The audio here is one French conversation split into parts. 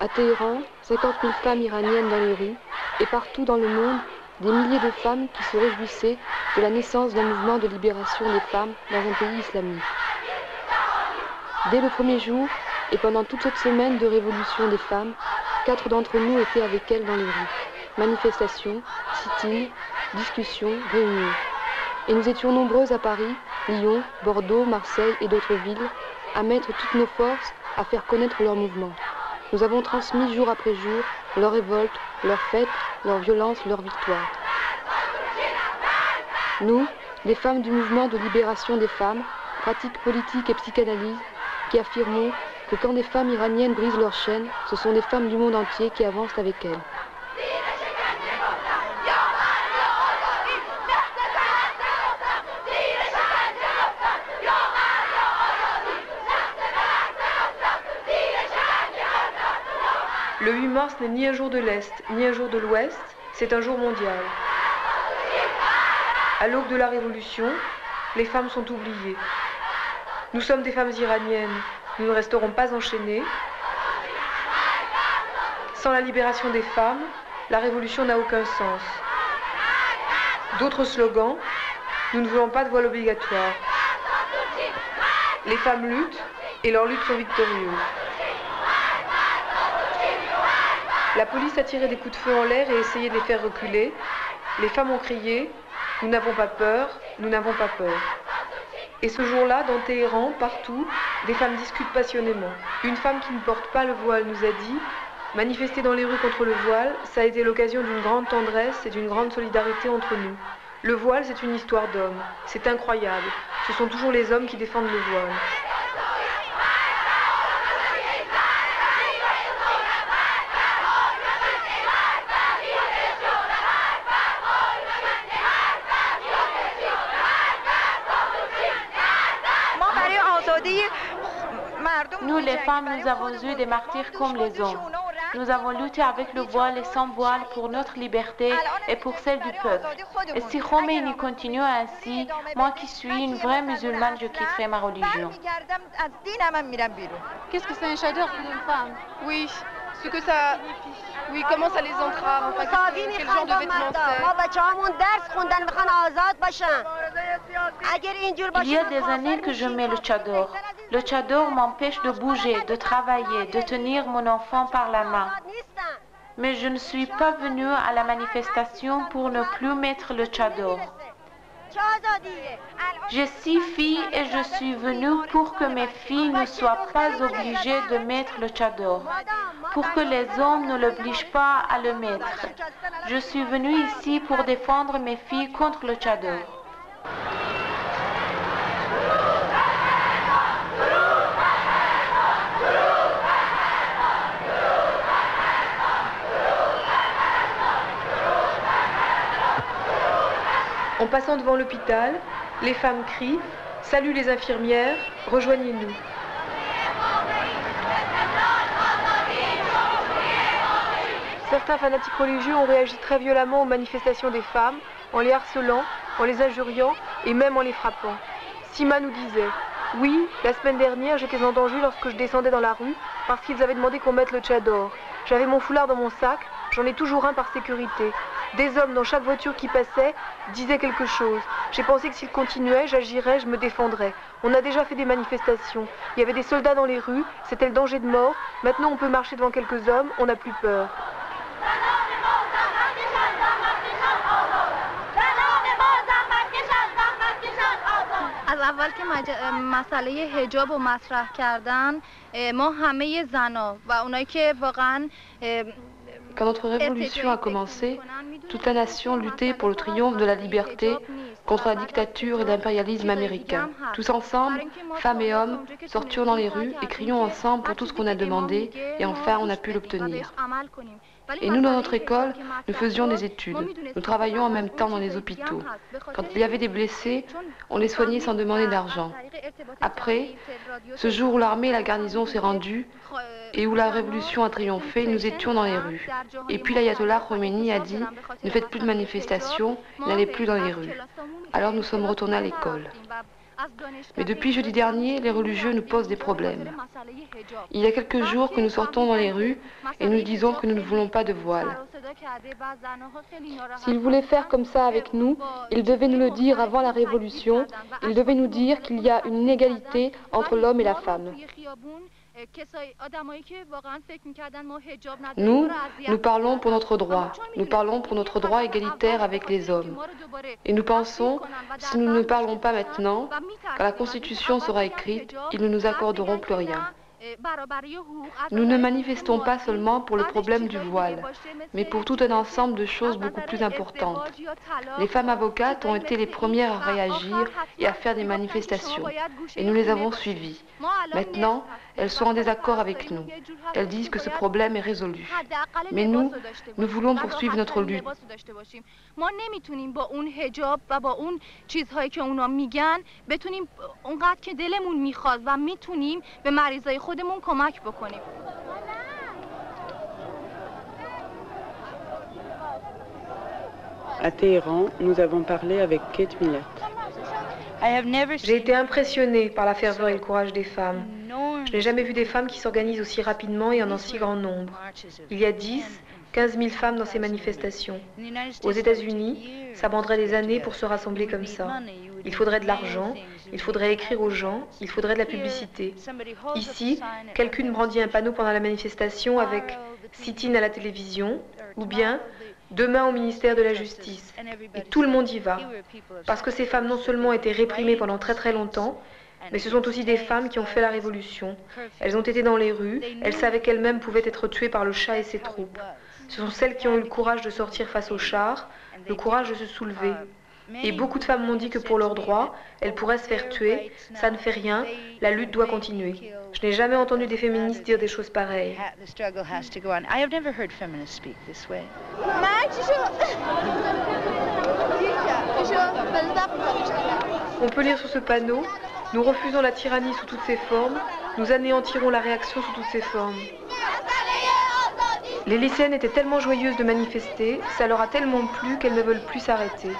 À Téhéran, 50 000 femmes iraniennes dans les rues, et partout dans le monde, des milliers de femmes qui se réjouissaient de la naissance d'un mouvement de libération des femmes dans un pays islamique. Dès le premier jour, et pendant toute cette semaine de révolution des femmes, 4 d'entre nous étaient avec elles dans les rues. Manifestations, sit-ins, discussions, réunions. Et nous étions nombreuses à Paris, Lyon, Bordeaux, Marseille et d'autres villes, à mettre toutes nos forces à faire connaître leur mouvement. Nous avons transmis jour après jour leur révolte, leur fête, leur violence, leur victoire. Nous, les femmes du mouvement de libération des femmes, pratiques politiques et psychanalyse, qui affirmons que quand des femmes iraniennes brisent leurs chaînes, ce sont des femmes du monde entier qui avancent avec elles. Le 8 mars n'est ni un jour de l'Est, ni un jour de l'Ouest, c'est un jour mondial. À l'aube de la Révolution, les femmes sont oubliées. Nous sommes des femmes iraniennes, nous ne resterons pas enchaînées. Sans la libération des femmes, la Révolution n'a aucun sens. D'autres slogans, nous ne voulons pas de voile obligatoire. Les femmes luttent et leurs luttes sont victorieuses. La police a tiré des coups de feu en l'air et essayé de les faire reculer. Les femmes ont crié « Nous n'avons pas peur, nous n'avons pas peur ». Et ce jour-là, dans Téhéran, partout, des femmes discutent passionnément. Une femme qui ne porte pas le voile nous a dit « Manifester dans les rues contre le voile, ça a été l'occasion d'une grande tendresse et d'une grande solidarité entre nous. Le voile, c'est une histoire d'hommes. C'est incroyable. Ce sont toujours les hommes qui défendent le voile. » Nous, les femmes, nous avons eu des martyrs comme les hommes. Nous avons lutté avec le voile et sans voile pour notre liberté et pour celle du peuple. Et si Khomeini continue ainsi, moi qui suis une vraie musulmane, je quitterai ma religion. Qu'est-ce que c'est un chador pour une femme? Oui, ce que ça... Oui, comment ça les entrave, enfin, quel genre de vêtements c'est? Il y a des années que je mets le tchador. Le tchador m'empêche de bouger, de travailler, de tenir mon enfant par la main. Mais je ne suis pas venue à la manifestation pour ne plus mettre le tchador. J'ai 6 filles et je suis venue pour que mes filles ne soient pas obligées de mettre le tchador, pour que les hommes ne l'obligent pas à le mettre. Je suis venue ici pour défendre mes filles contre le tchador. En passant devant l'hôpital, les femmes crient « Salut les infirmières, rejoignez-nous ». Certains fanatiques religieux ont réagi très violemment aux manifestations des femmes, en les harcelant, en les injuriant et même en les frappant. Sima nous disait « Oui, la semaine dernière, j'étais en danger lorsque je descendais dans la rue parce qu'ils avaient demandé qu'on mette le tchador. J'avais mon foulard dans mon sac, j'en ai toujours un par sécurité. Des hommes dans chaque voiture qui passait disaient quelque chose. J'ai pensé que s'ils continuaient, j'agirais, je me défendrais. On a déjà fait des manifestations. Il y avait des soldats dans les rues, c'était le danger de mort. Maintenant, on peut marcher devant quelques hommes, on n'a plus peur. از اول که مسئله حجاب رو مطرح کردن ما همه زنا و اونایی که واقعا Quand notre révolution a commencé, toute la nation luttait pour le triomphe de la liberté contre la dictature et l'impérialisme américain. Tous ensemble, femmes et hommes, sortions dans les rues et crions ensemble pour tout ce qu'on a demandé et enfin on a pu l'obtenir. Et nous, dans notre école, nous faisions des études. Nous travaillions en même temps dans les hôpitaux. Quand il y avait des blessés, on les soignait sans demander d'argent. Après, ce jour où l'armée et la garnison s'est rendue et où la révolution a triomphé, nous étions dans les rues. Et puis l'ayatollah Khomeini a dit « Ne faites plus de manifestations, n'allez plus dans les rues ». Alors nous sommes retournés à l'école. Mais depuis jeudi dernier, les religieux nous posent des problèmes. Il y a quelques jours que nous sortons dans les rues et nous disons que nous ne voulons pas de voile. S'ils voulaient faire comme ça avec nous, ils devaient nous le dire avant la Révolution. Ils devaient nous dire qu'il y a une inégalité entre l'homme et la femme. Nous parlons pour notre droit. Nous parlons pour notre droit égalitaire avec les hommes. Et nous pensons, si nous ne parlons pas maintenant, quand la Constitution sera écrite, ils ne nous accorderont plus rien. Nous ne manifestons pas seulement pour le problème du voile, mais pour tout un ensemble de choses beaucoup plus importantes. Les femmes avocates ont été les premières à réagir et à faire des manifestations, et nous les avons suivies. Maintenant, elles sont en désaccord avec nous. Elles disent que ce problème est résolu. Mais nous voulons poursuivre notre lutte. À Téhéran, nous avons parlé avec Kate Millett. J'ai été impressionnée par la ferveur et le courage des femmes. Je n'ai jamais vu des femmes qui s'organisent aussi rapidement et en si grand nombre. Il y a 15 000 femmes dans ces manifestations. Aux États-Unis, ça prendrait des années pour se rassembler comme ça. Il faudrait de l'argent, il faudrait écrire aux gens, il faudrait de la publicité. Ici, quelqu'un brandit un panneau pendant la manifestation avec « sit-in à la télévision » ou bien « demain au ministère de la Justice ». Et tout le monde y va. Parce que ces femmes non seulement ont été réprimées pendant très très longtemps, mais ce sont aussi des femmes qui ont fait la révolution. Elles ont été dans les rues, elles savaient qu'elles-mêmes pouvaient être tuées par le Shah et ses troupes. Ce sont celles qui ont eu le courage de sortir face au char, le courage de se soulever. Et beaucoup de femmes m'ont dit que pour leurs droits, elles pourraient se faire tuer, ça ne fait rien, la lutte doit continuer. Je n'ai jamais entendu des féministes dire des choses pareilles. On peut lire sur ce panneau « Nous refusons la tyrannie sous toutes ses formes, nous anéantirons la réaction sous toutes ses formes ». Les lycéennes étaient tellement joyeuses de manifester, ça leur a tellement plu qu'elles ne veulent plus s'arrêter.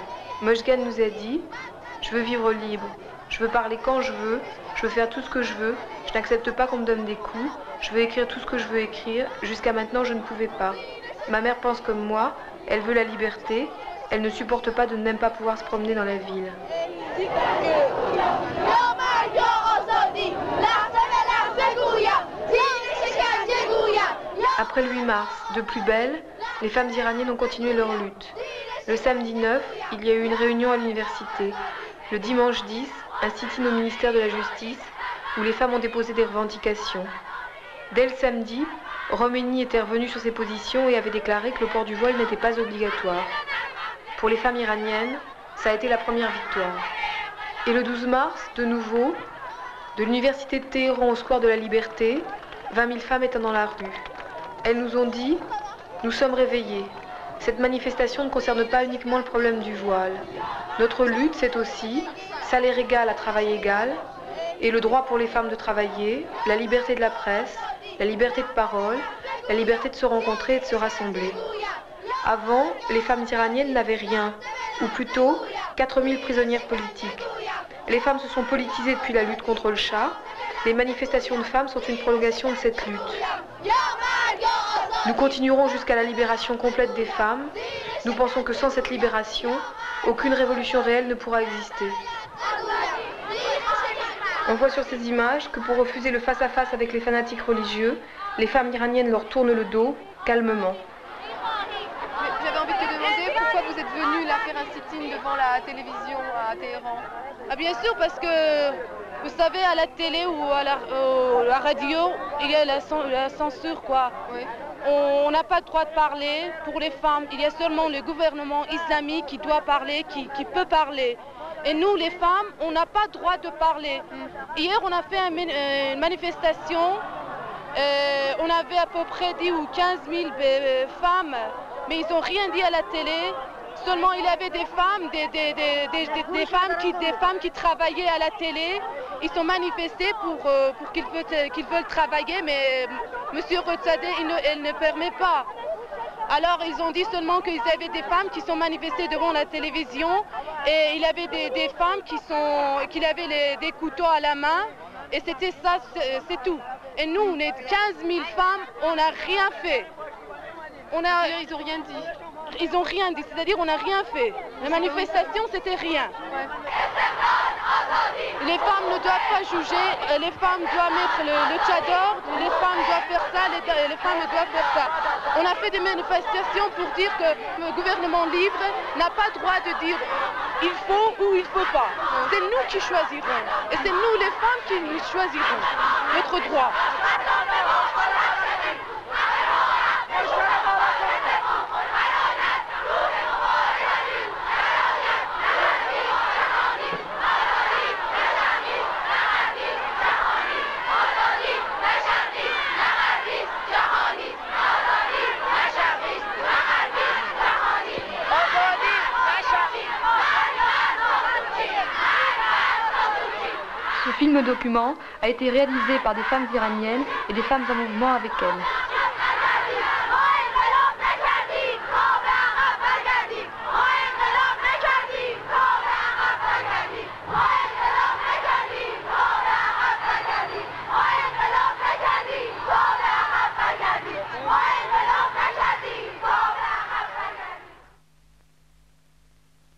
Mojgan nous a dit « Je veux vivre libre, je veux parler quand je veux faire tout ce que je veux, je n'accepte pas qu'on me donne des coups, je veux écrire tout ce que je veux écrire, jusqu'à maintenant je ne pouvais pas. Ma mère pense comme moi, elle veut la liberté, elle ne supporte pas de ne même pas pouvoir se promener dans la ville. » Après le 8 mars, de plus belle, les femmes iraniennes ont continué leur lutte. Le samedi 9, il y a eu une réunion à l'université. Le dimanche 10, un sit-in au ministère de la Justice, où les femmes ont déposé des revendications. Dès le samedi, Khomeini était revenu sur ses positions et avait déclaré que le port du voile n'était pas obligatoire. Pour les femmes iraniennes, ça a été la première victoire. Et le 12 mars, de nouveau, de l'université de Téhéran au square de la Liberté, 20 000 femmes étant dans la rue. Elles nous ont dit « Nous sommes réveillées. Cette manifestation ne concerne pas uniquement le problème du voile. Notre lutte, c'est aussi salaire égal à travail égal, et le droit pour les femmes de travailler, la liberté de la presse, la liberté de parole, la liberté de se rencontrer et de se rassembler. Avant, les femmes iraniennes n'avaient rien, ou plutôt 4000 prisonnières politiques. Les femmes se sont politisées depuis la lutte contre le Shah. Les manifestations de femmes sont une prolongation de cette lutte. Nous continuerons jusqu'à la libération complète des femmes. Nous pensons que sans cette libération, aucune révolution réelle ne pourra exister. On voit sur ces images que pour refuser le face-à-face avec les fanatiques religieux, les femmes iraniennes leur tournent le dos, calmement. J'avais envie de te demander pourquoi vous êtes venue là faire un sit-in devant la télévision à Téhéran. Ah bien sûr, parce que vous savez, à la télé ou à la radio, il y a la censure, quoi. Oui. On n'a pas le droit de parler pour les femmes. Il y a seulement le gouvernement islamique qui doit parler, qui peut parler. Et nous, les femmes, on n'a pas le droit de parler. Hier, on a fait une manifestation. On avait à peu près 10 ou 15 000 femmes, mais ils n'ont rien dit à la télé. Seulement, il y avait des femmes, des femmes qui travaillaient à la télé. Ils sont manifestés pour qu'ils veulent travailler, mais M. Rotsadeh, elle ne permet pas. Alors ils ont dit seulement qu'ils avaient des femmes qui sont manifestées devant la télévision et il y avait des femmes qui avaient des couteaux à la main et c'était ça, c'est tout. Et nous, on est 15 000 femmes, on n'a rien fait. Ils n'ont rien dit. Ils n'ont rien dit, c'est-à-dire on n'a rien fait. La manifestation, c'était rien. Les femmes ne doivent pas juger, les femmes doivent mettre le tchador, les femmes doivent faire ça, les femmes doivent faire ça. On a fait des manifestations pour dire que le gouvernement libre n'a pas le droit de dire il faut ou il ne faut pas. C'est nous qui choisirons. Et c'est nous les femmes qui choisirons notre droit. Ce film document a été réalisé par des femmes iraniennes et des femmes en mouvement avec elles.